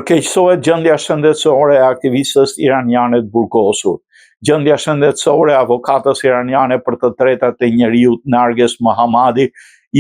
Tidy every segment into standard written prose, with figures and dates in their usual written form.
Përkeqësohet gjendja shëndetësore e aktivistës iraniane të burgosur. Gjendja shëndetësore e avokatës iraniane për të drejtat e njeriut Narges Mohammadi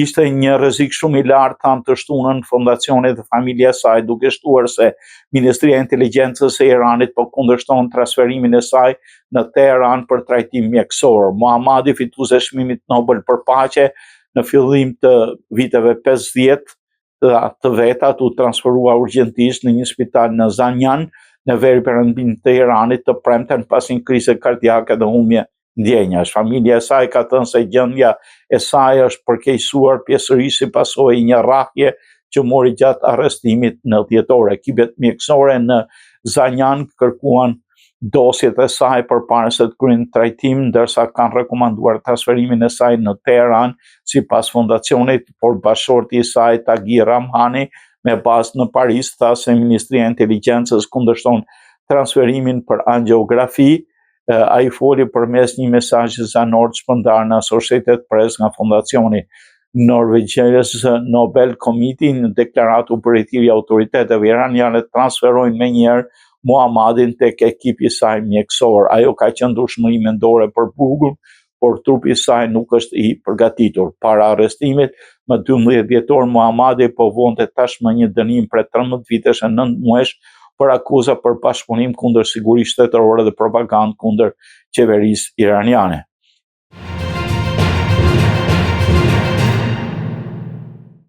ishte një rrezik shumë i lartë, thanë të shtunën fondacionet dhe familja e saj, duke shtuar se Ministria e Inteligjencës e Iranit po kundërshton transferimin e saj në Teheran për trajtim mjekësor. Mohammadi, fitues e çmimit Nobel për paqe në fillim të viteve 50 të vetat, u transferua urgjentisht në një spital në Zanjan, në veriperëndim të Iranit, të premten pas një krize kardiake dhe humje ndjenjash. Familja e saj ka thënë se gjendja e saj është përkeqësuar pjesërisht si pasojë një rrahje që mori gjatë arrestimit në dhjetor. Ekipet mjekësore në Zanjan kërkuan dosjet e saj përpara se të kryejnë trajtim, ndërsa kanë rekomanduar transferimin e saj në Teheran, sipas fondacionit, por bashorti i saj Taghi Ramhani, me bazë në Paris, tha se Ministria e Inteligjencës kundërshton transferimin për angiografi. Ai foli përmes një mesazhi zanor të shpërndar në Associated Press nga fondacioni norvegjez Nobel Committee. Në deklaratë u përritiri autoriteteve iraniane të transferojnë menjëherë Mohammadin tek ekipi i saj mjekësor. Ajo ka qenë dushmëri mendore për burgun, por trupi i saj nuk është i përgatitur. Para arrestimit, më 12 dhjetor, Mohammadi po vonte tashmë një dënim prej 13 vitesh e 9 muajsh për akuza për bashkëpunim kundër sigurisë shtetërore dhe propagandë kundër qeverisë iraniane.